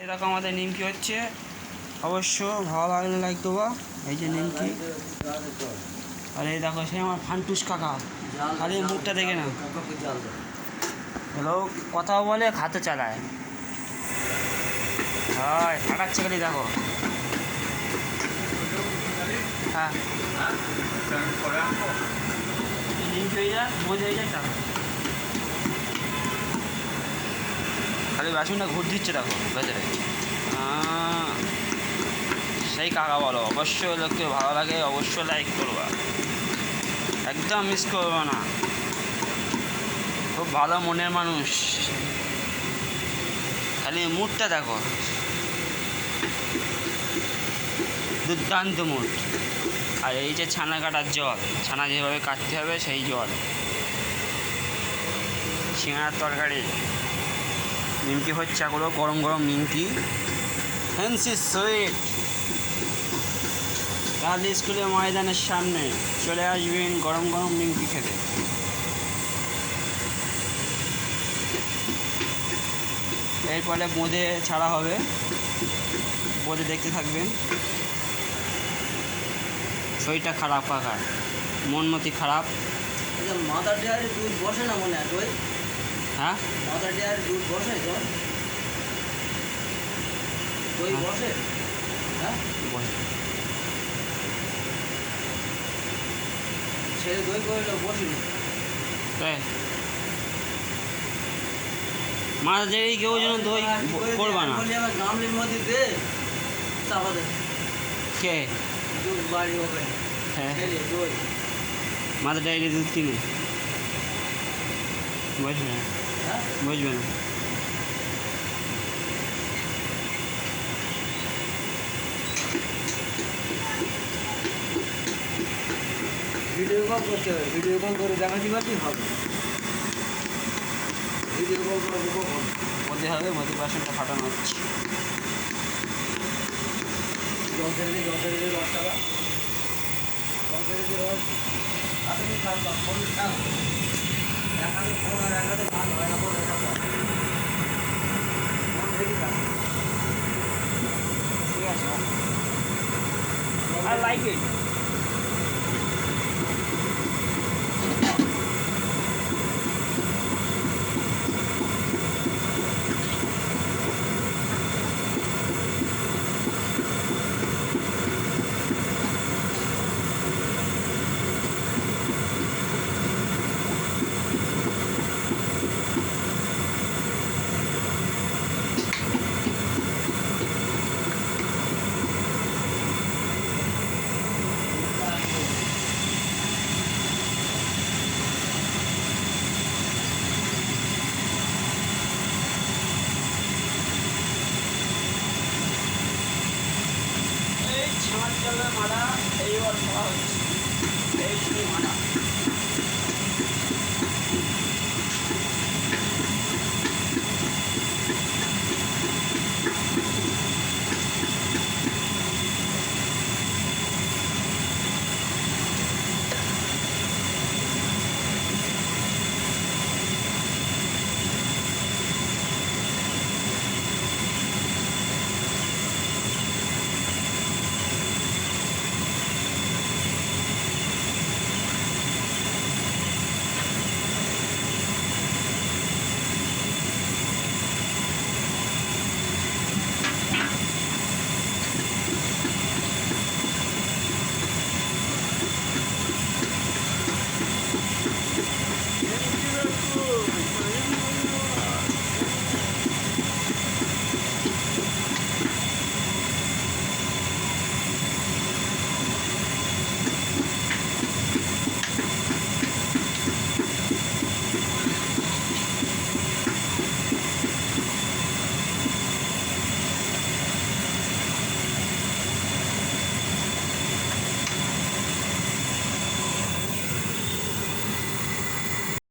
এই দেখো আমাদের নিমকি হচ্ছে, অবশ্য ভালো লাগলে লাইক দেবো। এই যে নিমকি, আর এই দেখো সে আমার ফান্টুস কাকা, খালি মুখটা দেখে না, হ্যালো কথাও বলে হাতে চালায়, হয় ফাটাচ্ছে খালি দেখো। হ্যাঁ নিমকি হয়ে যায়, বোঝ হয়ে যায় তা খালি বাসনটা ঘুর দিচ্ছে দেখো ভেতরে। সেই কাকা বলো, অবশ্যই লোককে ভালো লাগে, অবশ্যই লাইক করবা, একদম মিস করবো না। খুব ভালো মনের মানুষ, খালি মুডটা দেখো, দুর্দান্ত মুড। আর এই যে ছানা কাটার জল, ছানা যেভাবে কাটতে হবে সেই জল, সিঙ্গাড়ার তরকারি, নিমকি হচ্ছে এগুলো গরম গরম নিমকি, ফ্যান্সি সুইট। কাল স্কুলের ময়দানের সামনে চলে আসবেন গরম গরম নিমকি খেতে। এরপরে বোঁদে ছাড়া হবে, বোঁদে দেখতে থাকবেন। শরীরটা খারাপ কাকার, মনমতি খারাপ। মাদার ডেয়ারি দুধ বসে না মনে হয়? হ্যাঁ মাদার ডেয়ারি দুধ বসে, দই বসে? হ্যাঁ ছেলে দই করলে বসিনি। মাছ দেরি কেউ যেন দই করবা না। গামলির মধ্যে দে চাপা দে, কে দুধ বাড়ি হবে। হ্যাঁ দই মাছের ডায়েরি দুধ কিনে বুঝবে না, হ্যাঁ বুঝবে না। ভিডিও কল করতে হবে, ভিডিও কল করে দেখাতে পারলেই হবে। ভিডিও কল করে দেবো মধ্যে হবে, মধ্যে বাসনটা ফাটানো হচ্ছে। জল ছেড়ে দিয়ে 10 টাকা, জল ছেড়ে দিয়ে রস আপনি খাওয়া ফোন খান, এক হাতে ফোন আর এক হাতে গান হয় না, ফোন ঠিক আছে। I like it. এই ছাঁচ জলে মারা এইবার করা হচ্ছে, এই মারা